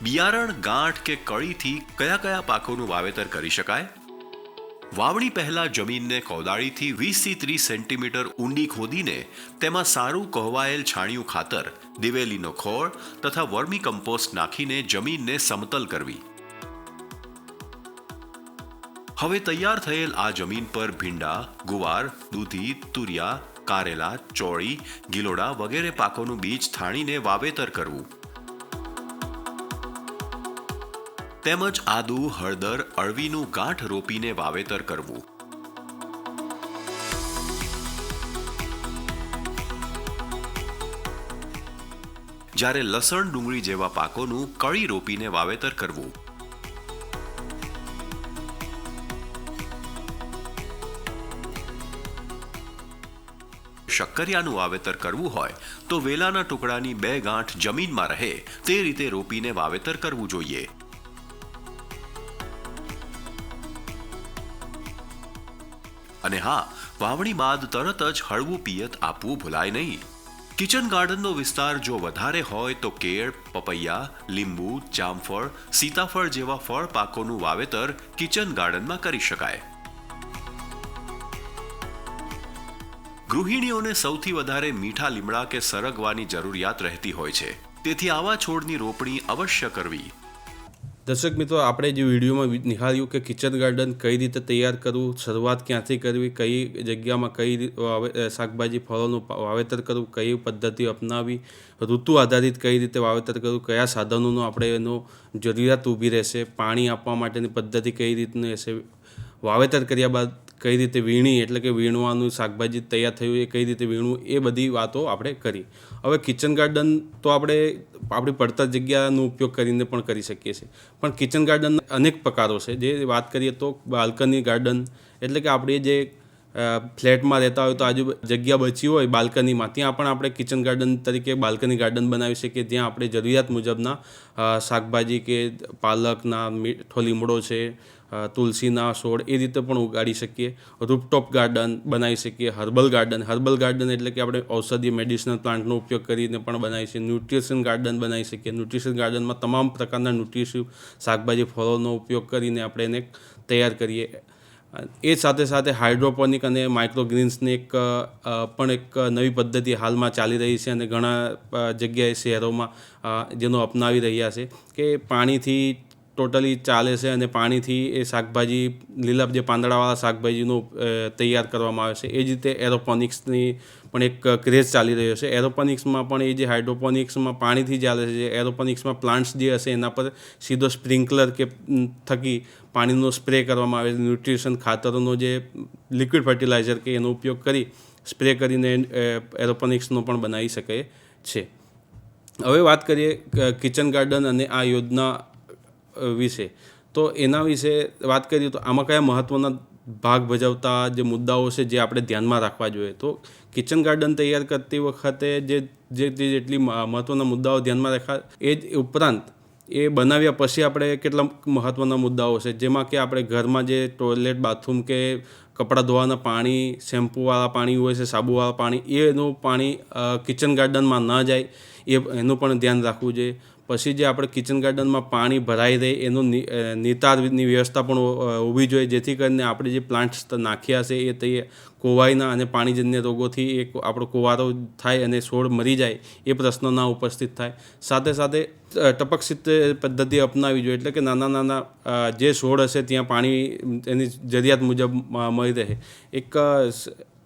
બિયારણ, ગાંઠ કે કળીથી કયા કયા પાકોનું વાવેતર કરી શકાય? વાવણી પહેલા જમીનને કોદાળીથી 20 થી 30 સેન્ટીમીટર ઊંડી ખોદીને તેમાં સારું કોહવાયેલ છાણિયું ખાતર, દિવેલીનો ખોળ તથા વર્મી કમ્પોસ્ટ નાખીને જમીનને સમતલ કરવી. હવે તૈયાર થયેલ આ જમીન પર ભીંડા, ગુવાર, દૂધી, તુરિયા, કારેલા, ચોળી, ગિલોડા વગેરે પાકોનું બીજ થાણીને વાવેતર કરવું. તેમજ આદુ, હળદર, અળવીનું ગાંઠ રોપીને વાવેતર કરવું. જ્યારે લસણ, ડુંગળી જેવા પાકોનું કળી રોપીને વાવેતર કરવું. શક્કરિયાનું વાવેતર કરવું હોય તો વેલાના ટુકડાની 2 ગાંઠ જમીનમાં રહે તે રીતે રોપીને વાવેતર કરવું જોઈએ. અને હા, વાવણી બાદ તરત જ હળવું પિયત આપવું ભૂલાય નહીં. કિચન ગાર્ડનનો વિસ્તાર જો વધારે હોય તો કેળ, પપૈયા, લીંબુ, જામફળ, સીતાફળ જેવા ફળ પાકોનું વાવેતર કિચન ગાર્ડનમાં કરી શકાય. ગૃહિણીઓને સૌથી વધારે મીઠા લીમડા કે સરગવાની જરૂરિયાત રહેતી હોય છે, તેથી આવા છોડની રોપણી અવશ્ય કરવી. દર્શક મિત્રો, આપણે જે વિડીયોમાં નિહાળ્યું કે કિચન ગાર્ડન કઈ રીતે તૈયાર કરવું, શરૂઆત ક્યાંથી કરવી, કઈ જગ્યામાં કઈ શાકભાજી ફળોનું વાવેતર કરવું, કઈ પદ્ધતિ અપનાવી, ઋતુ આધારિત કઈ રીતે વાવેતર કરવું, કયા સાધનોનો આપણે એનો જરૂરિયાત ઊભી રહેશે, પાણી આપવા માટેની પદ્ધતિ કઈ રીતની રહેશે, વાવેતર કર્યા બાદ કઈ રીતે વીણી એટલે કે વીણવાનું, શાકભાજી તૈયાર થયું એ કઈ રીતે વીણવું, એ બધી વાતો આપણે કરી. હવે કિચન ગાર્ડન તો આપણે આપણી પડતર જગ્યાનો ઉપયોગ કરીને પણ કરી શકીએ છીએ, પણ કિચન ગાર્ડન અનેક પ્રકારો છે. જે વાત કરીએ તો બાલ્કની ગાર્ડન એટલે કે આપણે જે ફ્લેટમાં રહેતા હોય તો આજુ જગ્યા બચી હોય બાલ્કનીમાં, ત્યાં પણ આપણે કિચન ગાર્ડન તરીકે બાલ્કની ગાર્ડન બનાવી શકીએ. ત્યાં આપણે જરૂરિયાત મુજબના શાકભાજી કે પાલકના, મીઠો લીમડો છે, તુલસીના છોડ એ રીતે પણ ઉગાડી શકીએ. રૂફટોપ ગાર્ડન બનાવી શકીએ. હર્બલ ગાર્ડન એટલે કે આપણે ઔષધીય મેડિસિનલ પ્લાન્ટનો ઉપયોગ કરીને પણ બનાવી શકીએ. ન્યુટ્રિશન ગાર્ડન બનાવી શકીએ. ન્યુટ્રિશન ગાર્ડનમાં તમામ પ્રકારના ન્યુટ્રિટિવ શાકભાજી ફળોનો ઉપયોગ કરીને આપણે એને તૈયાર કરીએ. એ સાથે સાથે હાઇડ્રોપોનિક અને માઇક્રોગ્રીન્સની પણ એક નવી પદ્ધતિ હાલમાં ચાલી રહી છે અને ઘણા જગ્યાએ શહેરોમાં જેનો અપનાવી રહ્યા છે કે પાણીથી ટોટલી ચાલે છે અને પાણીથી એ શાકભાજી લીલા જે પાંદડાવાળા શાકભાજીનો તૈયાર કરવામાં આવે છે. એ જ રીતે એરોપોનિક્સની પણ એક ક્રેઝ ચાલી રહ્યો છે. એરોપોનિક્સમાં પણ એ જે હાઇડ્રોપોનિક્સમાં પાણીથી ચાલે છે, એરોપોનિક્સમાં પ્લાન્ટ્સ જે હશે એના પર સીધો સ્પ્રિંકલર કે થકી પાણીનો સ્પ્રે કરવામાં આવે છે. ન્યુટ્રિશન ખાતરોનો જે લિક્વિડ ફર્ટિલાઇઝર કે એનો ઉપયોગ કરી સ્પ્રે કરીને એરોપોનિક્સનો પણ બનાવી શકે છે. હવે વાત કરીએ કિચન ગાર્ડન અને આ યોજના વિશે, તો એના વિશે વાત કરીએ તો આમાં કયા મહત્ત્વના ભાગ ભજવતા જે મુદ્દાઓ છે જે આપણે ધ્યાનમાં રાખવા જોઈએ. તો કિચન ગાર્ડન તૈયાર કરતી વખતે જેટલી મહત્ત્વના મુદ્દાઓ ધ્યાનમાં રાખવા, એ જ ઉપરાંત એ બનાવ્યા પછી આપણે કેટલા મહત્ત્વના મુદ્દાઓ છે, જેમાં કે આપણે ઘરમાં જે ટોયલેટ, બાથરૂમ કે કપડાં ધોવાના પાણી, શેમ્પૂવાળા પાણી હોય છે, સાબુવાળા પાણી, એનું પાણી કિચન ગાર્ડનમાં ન જાય એનું પણ ધ્યાન રાખવું જોઈએ. પછી જે આપણે કિચન ગાર્ડનમાં પાણી ભરાઈ રહે એનું નિતારની વ્યવસ્થા પણ ઊભી જોઈએ, જેથી કરીને આપણે જે પ્લાન્ટ્સ નાખ્યા છે એ તે કોવાઈના અને પાણીજન્ય રોગોથી એક આપણો કોવારો થાય અને છોડ મરી જાય એ પ્રશ્ન ના ઉપસ્થિત થાય. સાથે સાથે ટપક સિંચાઈ પદ્ધતિ અપનાવી જોઈએ, એટલે કે નાના જે છોડ હશે ત્યાં પાણી એની જરૂરિયાત મુજબ મળી રહે. એક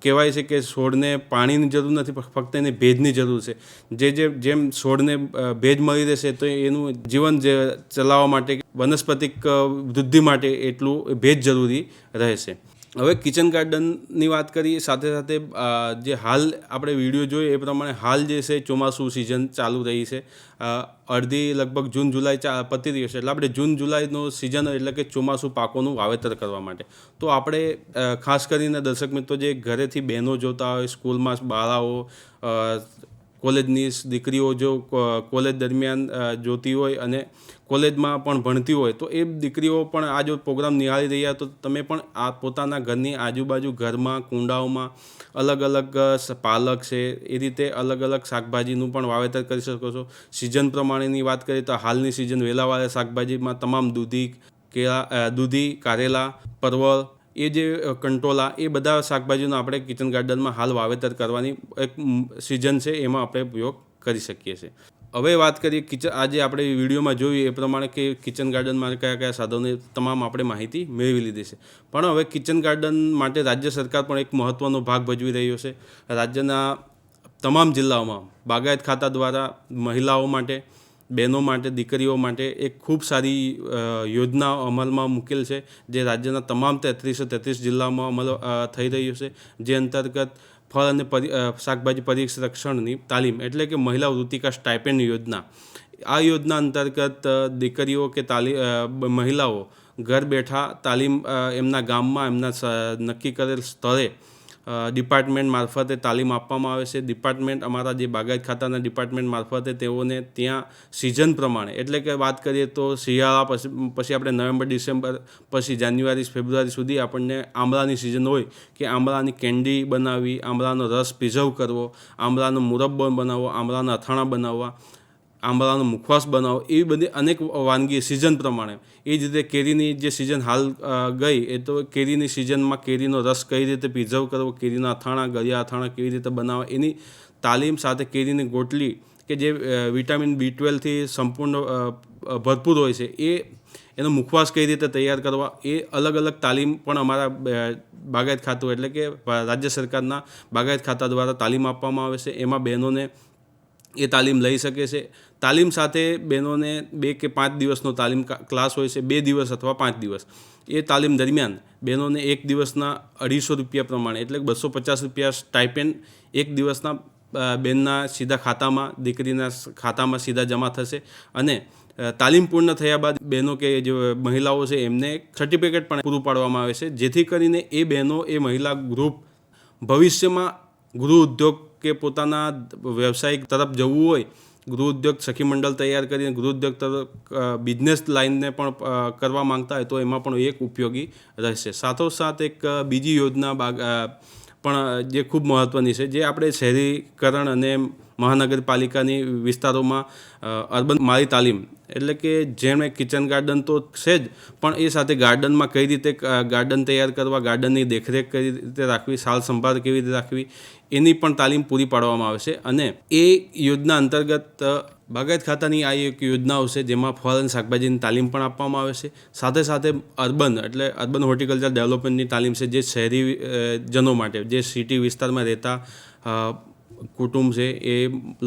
કહેવાય છે કે છોડને પાણીની જરૂર નથી, ફક્ત એને ભેજની જરૂર છે. જેમ છોડને ભેજ મળી રહેશે તો એનું જીવન ચલાવવા માટે, વનસ્પતિક વૃદ્ધિ માટે એટલું ભેજ જરૂરી રહેશે. હવે કિચન ગાર્ડનની વાત કરીએ, સાથે સાથે જે હાલ આપણે વિડીયો જોઈએ એ પ્રમાણે હાલ જે છે ચોમાસું સિઝન ચાલુ રહી છે. અડધી લગભગ જૂન જુલાઈ પતી રહ્યો છે, એટલે આપણે જૂન જુલાઈનો સિઝન એટલે કે ચોમાસું પાકોનું વાવેતર કરવા માટે તો આપણે ખાસ કરીને દર્શક મિત્રો જે ઘરેથી બહેનો જોતા હોય, સ્કૂલમાં બાળાઓ, કોલેજની દીકરીઓ જો કોલેજ દરમિયાન જોતી હોય અને કોલેજમાં પણ ભણતી હોય તો એ દીકરીઓ પણ આ જો પ્રોગ્રામ નિહાળી રહ્યા તો તમે પણ આ પોતાના ઘરની આજુબાજુ ઘરમાં કુંડાઓમાં અલગ અલગ પાલક છે એ રીતે અલગ અલગ શાકભાજીનું પણ વાવેતર કરી શકો છો. સિઝન પ્રમાણેની વાત કરીએ તો હાલની સિઝન વેલાવાળા શાકભાજીમાં તમામ દૂધી, કારેલા, પરવળ, એ જે કંટોલા, એ બધા શાકભાજીનો આપણે કિચન ગાર્ડનમાં હાલ વાવેતર કરવાની એક સિઝન છે, એમાં આપણે ઉપયોગ કરી શકીએ છીએ. હવે વાત કરીએ કિચન, આજે આપણે વિડીયોમાં જોયું એ પ્રમાણે કે કિચન ગાર્ડન માટે કયા કયા સાધનો, તમામ આપણે માહિતી મેળવી લીધી છે. પણ હવે કિચન ગાર્ડન માટે રાજ્ય સરકાર પણ એક મહત્ત્વનો ભાગ ભજવી રહ્યો છે. રાજ્યના તમામ જિલ્લાઓમાં બાગાયત ખાતા દ્વારા મહિલાઓ માટે, બહેનો માટે, દીકરીઓ માટે એક ખૂબ સારી યોજના અમલમાં મૂકેલ છે, જે રાજ્યના તમામ 33 જિલ્લાઓમાં અમલ થઈ રહ્યું છે. જે અંતર્ગત ફળ અને શાકભાજી પરિરક્ષણની તાલીમ એટલે કે મહિલા વૃત્તિકા સ્ટાઇપેન્ડ યોજના. આ યોજના અંતર્ગત દીકરીઓ કે મહિલાઓ ઘર બેઠા તાલીમ એમના ગામમાં એમના નક્કી કરેલ સ્થળે ડિપાર્ટમેન્ટ મારફતે તાલીમ આપવામાં આવે છે. ડિપાર્ટમેન્ટ, અમારા જે બાગાયત ખાતાના ડિપાર્ટમેન્ટ મારફતે તેઓને ત્યાં સિઝન પ્રમાણે, એટલે કે વાત કરીએ તો શિયાળા પછી આપણે નવેમ્બર ડિસેમ્બર પછી જાન્યુઆરી ફેબ્રુઆરી સુધી આપણને આંબળાની સિઝન હોય કે આંબળાની કેન્ડી બનાવવી, આંબળાનો રસ પ્રિઝર્વ કરવો, આંબળાનો મુરબ્બો બનાવવો, આંબળાના અથાણા બનાવવા, આંબળાનો મુખવાસ બનાવો, એવી બધી અનેક વાનગી સિઝન પ્રમાણે. એ જ રીતે કેરીની જે સિઝન હાલ ગઈ, એ તો કેરીની સિઝનમાં કેરીનો રસ કઈ રીતે પ્રિઝર્વ કરવો, કેરીના અથાણા, ગળ્યા અથાણા કેવી રીતે બનાવવા, એની તાલીમ સાથે કેરીની ગોટલી કે જે વિટામિન B12થી સંપૂર્ણ ભરપૂર હોય છે, એનો મુખવાસ કઈ રીતે તૈયાર કરવા, એ અલગ અલગ તાલીમ પણ અમારા બાગાયત ખાતું એટલે કે રાજ્ય સરકારના બાગાયત ખાતા દ્વારા તાલીમ આપવામાં આવે છે. એમાં બહેનોને એ તાલીમ લઈ શકે છે. તાલીમ સાથે બહેનોને 2 કે 5 દિવસનો તાલીમ ક્લાસ હોય છે, 2 દિવસ અથવા 5 દિવસ. એ તાલીમ દરમિયાન બહેનોને એક દિવસના ₹250 પ્રમાણે એટલે કે ₹250 સ્ટાઇપેન્ડ એક દિવસના બેનના સીધા ખાતામાં, દીકરીના ખાતામાં સીધા જમા થશે. અને તાલીમ પૂર્ણ થયા બાદ બહેનો કે જે મહિલાઓ છે એમને એક સર્ટિફિકેટ પણ પૂરું પાડવામાં આવે છે, જેથી કરીને એ બહેનો, એ મહિલા ગ્રુપ ભવિષ્યમાં ગૃહ ઉદ્યોગ કે પોતાના વ્યવસાયિક તરફ જવું હોય, ગૃહ ઉદ્યોગ સખી મંડળ તૈયાર કરીને ગૃહ ઉદ્યોગ તરફ બિઝનેસ લાઇનને પણ કરવા માંગતા હોય તો એમાં પણ એક ઉપયોગી રહેશે. સાથોસાથ એક બીજી યોજના પણ જે ખૂબ મહત્ત્વની છે, જે આપણે શહેરીકરણ અને મહાનગરપાલિકાની વિસ્તારોમાં અર્બન માળી તાલીમ એટલે કે જેણે કિચન ગાર્ડન તો છે જ, પણ એ સાથે ગાર્ડનમાં કઈ રીતે ગાર્ડન તૈયાર કરવા, ગાર્ડનની દેખરેખ કઈ રીતે રાખવી, સાલ સંભાળ કેવી રીતે રાખવી, એની પણ તાલીમ પૂરી પાડવામાં આવે છે. અને એ યોજના અંતર્ગત બાગાયત ખાતાની આ એક યોજનાઓ છે જેમાં ફળ અને શાકભાજીની તાલીમ પણ આપવામાં આવે છે. સાથે સાથે અર્બન હોર્ટિકલ્ચર ડેવલપમેન્ટની તાલીમ છે, જે શહેરી જનો માટે, જે સિટી વિસ્તારમાં રહેતા કુટુંબ છે એ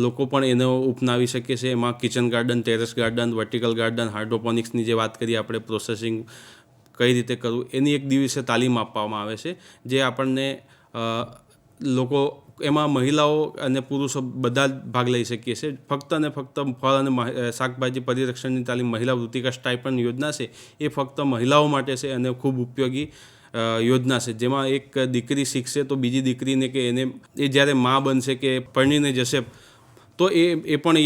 લોકો પણ એનો અપનાવી શકે છે. એમાં kitchen garden, terrace garden, vertical garden, હાઇડ્રોપોનિક્સની જે વાત કરીએ આપણે, પ્રોસેસિંગ કઈ રીતે કરવું, એની એક દિવસે તાલીમ આપવામાં આવે છે, જે આપણને લોકો, એમાં મહિલાઓ અને પુરુષો બધા જ ભાગ લઈ શકીએ છીએ. ફક્ત અને ફક્ત ફળ અને શાકભાજી પરિરક્ષણની તાલીમ મહિલા વૃત્તિકા સ્ટાઇપન્ડ યોજના છે, એ ફક્ત મહિલાઓ માટે છે અને ખૂબ ઉપયોગી યોજના છે. જેમાં એક દીકરી શીખશે તો બીજી દીકરીને કે એ જ્યારે મા બનશે કે પરણીને જશે તો એ પણ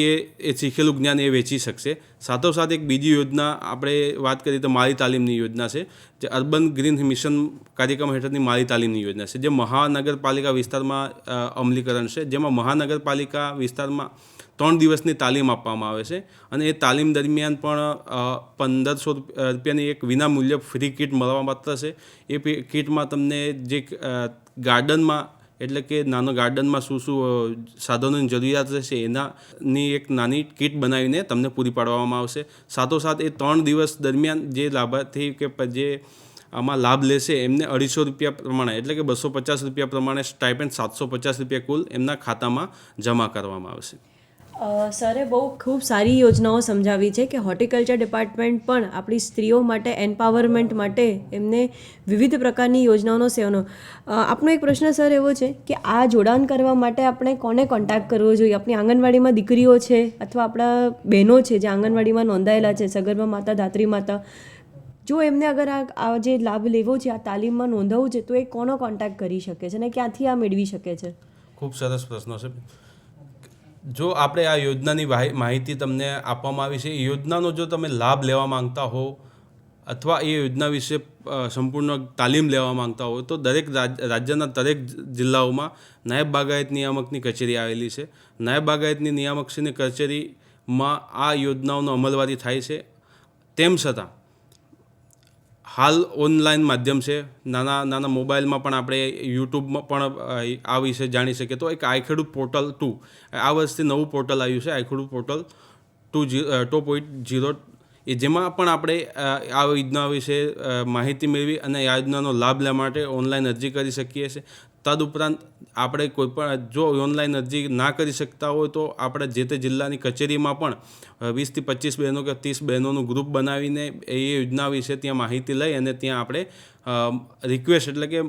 એ શીખેલું જ્ઞાન એ વેચી શકશે. સાથોસાથ એક બીજી યોજના આપણે વાત કરીએ તો માળી તાલીમની યોજના છે, જે અર્બન ગ્રીન મિશન કાર્યક્રમ હેઠળની માળી તાલીમની યોજના છે, જે મહાનગરપાલિકા વિસ્તારમાં અમલીકરણ છે. જેમાં મહાનગરપાલિકા વિસ્તારમાં 3 દિવસની તાલીમ આપવામાં આવે છે. અને એ તાલીમ દરમિયાન પણ ₹1500ની એક વિનામૂલ્ય ફ્રી કિટ મળવા પાત્ર છે. એ કિટમાં તમને જે ગાર્ડનમાં એટલે કે નાનો ગાર્ડનમાં શું સાધનોની જરૂરિયાત રહેશે એનાની એક નાની કિટ બનાવીને તમને પૂરી પાડવામાં આવશે. સાથોસાથ એ 3 દિવસ દરમિયાન જે લાભાર્થી કે જે આમાં લાભ લેશે એમને ₹250 પ્રમાણે એટલે કે ₹250 પ્રમાણે સ્ટાઇપેન્ડ ₹750 કુલ એમના ખાતામાં જમા કરવામાં આવશે. સરે બહુ ખૂબ સારી યોજનાઓ સમજાવી છે કે હોર્ટિકલ્ચર ડિપાર્ટમેન્ટ પણ આપણી સ્ત્રીઓ માટે એમ્પાવરમેન્ટ માટે એમને વિવિધ પ્રકારની યોજનાઓનો સેવનો. આપનો એક પ્રશ્ન સર એવો છે કે આ જોડાણ કરવા માટે આપણે કોને કોન્ટેક્ટ કરવો જોઈએ? આપણી આંગણવાડીમાં દીકરીઓ છે અથવા આપણા બહેનો છે જે આંગણવાડીમાં નોંધાયેલા છે, સગર્ભા માતા, ધાત્રી માતા, જો એમને અગર આ જે લાભ લેવો છે, આ તાલીમમાં નોંધાવવું છે, તો એ કોનો કોન્ટેક્ટ કરી શકે છે અને ક્યાંથી આ મેળવી શકે છે? ખૂબ સરસ પ્રશ્નો છે. જો આપણે આ યોજનાની માહિતી તમને આપવામાં આવી છે, એ યોજનાનો જો તમે લાભ લેવા માંગતા હો અથવા એ યોજના વિશે સંપૂર્ણ તાલીમ લેવા માંગતા હો તો દરેક રાજ્યના દરેક જિલ્લાઓમાં નાયબ બાગાયત નિયામકની કચેરી આવેલી છે. નાયબ બાગાયતની નિયામકશ્રીની કચેરીમાં આ યોજનાઓનો અમલવારી થાય છે. તેમ છતાં હાલ ઓનલાઈન માધ્યમ છે, નાના નાના મોબાઈલમાં પણ આપણે યુટ્યુબમાં પણ આ વિશે જાણી શકીએ. તો એક આઈ ખેડૂત પોર્ટલ 2 આ વર્ષથી નવું પોર્ટલ આવ્યું છે, આઈ ખેડૂત પોર્ટલ 2.0, જેમાં પણ આપણે આ યોજના વિશે માહિતી મેળવી અને આ યોજનાનો લાભ લેવા માટે ઓનલાઈન અરજી કરી શકીએ છીએ. તદુપરાંત આપણે કોઈપણ જો ઓનલાઈન અરજી ના કરી શકતા હોય તો આપણે જે તે જિલ્લાની કચેરીમાં પણ 20 થી 25 બહેનો કે 30 બહેનોનું ગ્રુપ બનાવીને એ યોજના વિશે ત્યાં માહિતી લઈ અને ત્યાં આપણે રિક્વેસ્ટ એટલે કે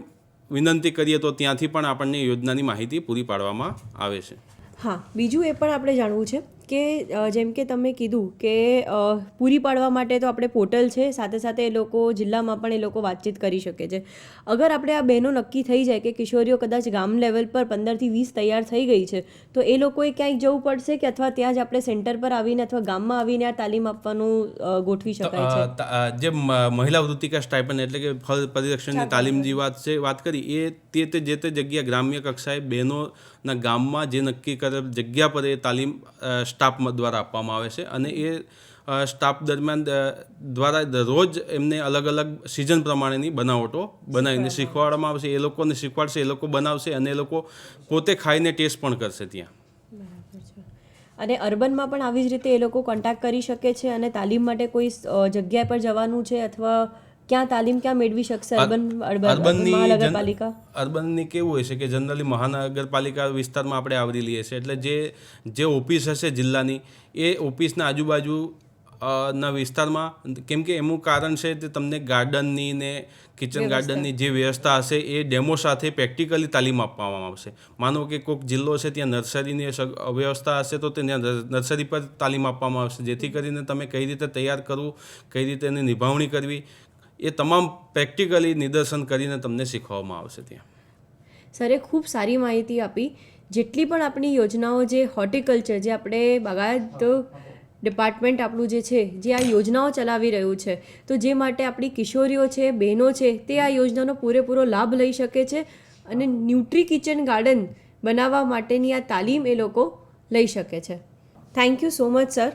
વિનંતી કરીએ તો ત્યાંથી પણ આપણને યોજનાની માહિતી પૂરી પાડવામાં આવે છે. હા, બીજું એ પણ આપણે જાણવું છે કે જેમ કે તમે કીધું કે પૂરી પાડવા માટે તો આપણે પોર્ટલ છે, સાથે સાથે એ લોકો જિલ્લામાં પણ એ લોકો વાતચીત કરી શકે છે. અગર આપણે આ બહેનો નક્કી થઈ જાય કે કિશોરીઓ કદાચ ગામ લેવલ પર 15 થી 20 તૈયાર થઈ ગઈ છે, તો એ લોકોએ ક્યાંક જવું પડશે કે અથવા ત્યાં જ આપણે સેન્ટર પર આવીને અથવા ગામમાં આવીને આ તાલીમ આપવાનું ગોઠવી શકાય છે? જે મહિલા વૃત્તિકા સ્ટાઇપન્ડ એટલે કે ફળ પરિરક્ષણની તાલીમ જે વાત કરી એ જે તે જગ્યા ગ્રામ્ય કક્ષાએ બહેનોના ગામમાં જે નક્કી કરેલ જગ્યા પર એ તાલીમ સ્ટાફ દ્વારા આપવામાં આવે છે અને એ સ્ટાફ દરમિયાન દ્વારા રોજ એમને અલગ અલગ સિઝન પ્રમાણેની બનાવટો બનાવીને શીખવાડવામાં આવશે. એ લોકોને શીખવાડશે, એ લોકો બનાવશે અને એ લોકો પોતે ખાઈને ટેસ્ટ પણ કરશે ત્યાં. અને અર્બનમાં પણ આવી જ રીતે એ લોકો કોન્ટેક્ટ કરી શકે છે અને તાલીમ માટે કોઈ જગ્યા પર જવાનું છે અથવા ક્યાં તાલીમ ક્યાં મેળવી શકશે? મહાનગરપાલિકા અર્બનની કેવું હોય છે કે જનરલી મહાનગરપાલિકા વિસ્તારમાં આપણે આવરી લઈએ છીએ, એટલે જે ઓફિસ હશે જિલ્લાની એ ઓફિસના આજુબાજુ ના વિસ્તારમાં, કેમ કે એનું કારણ છે કે તમને ગાર્ડનની ને કિચન ગાર્ડનની જે વ્યવસ્થા હશે એ ડેમો સાથે પ્રેક્ટિકલી તાલીમ આપવામાં આવશે. માનો કે કોઈક જિલ્લો છે ત્યાં નર્સરીની વ્યવસ્થા હશે તો ત્યાં નર્સરી પર તાલીમ આપવામાં આવશે, જેથી કરીને તમે કઈ રીતે તૈયાર કરવું, કઈ રીતે એની નિભાવણી કરવી એ તમામ પ્રેક્ટિકલી નિદર્શન કરીને તમને શીખવવામાં આવશે ત્યાં. સરે ખૂબ સારી માહિતી આપી. જેટલી પણ આપણી યોજનાઓ, જે હોર્ટિકલ્ચર, જે આપણે બાગાયત ડિપાર્ટમેન્ટ આપણું જે છે, જે આ યોજનાઓ ચલાવી રહ્યું છે, તો જે માટે આપણી કિશોરીઓ છે, બહેનો છે, તે આ યોજનાનો પૂરેપૂરો લાભ લઈ શકે છે અને ન્યુટ્રી કિચન ગાર્ડન બનાવવા માટેની આ તાલીમ એ લોકો લઈ શકે છે. Thank you so much sir.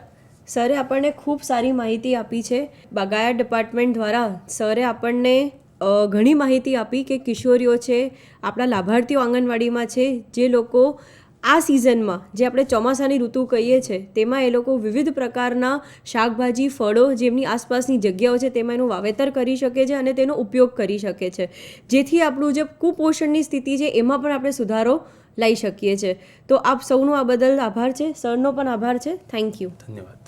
સરે આપણને ખૂબ સારી માહિતી આપી છે. બાગાયત ડિપાર્ટમેન્ટ દ્વારા સરે આપણને ઘણી માહિતી આપી કે કિશોરીઓ છે, આપણા લાભાર્થીઓ આંગણવાડીમાં છે, જે લોકો આ સિઝનમાં, જે આપણે ચોમાસાની ઋતુ કહીએ છીએ, તેમાં એ લોકો વિવિધ પ્રકારના શાકભાજી, ફળો જેમની આસપાસની જગ્યાઓ છે તેમાં એનું વાવેતર કરી શકે છે અને તેનો ઉપયોગ કરી શકે છે, જેથી આપણું જે કુપોષણની સ્થિતિ છે એમાં પણ આપણે સુધારો લઈ શકીએ છીએ. તો આપ સૌનો આ બદલ આભાર છે, સરનો પણ આભાર છે. Thank you. ધન્યવાદ.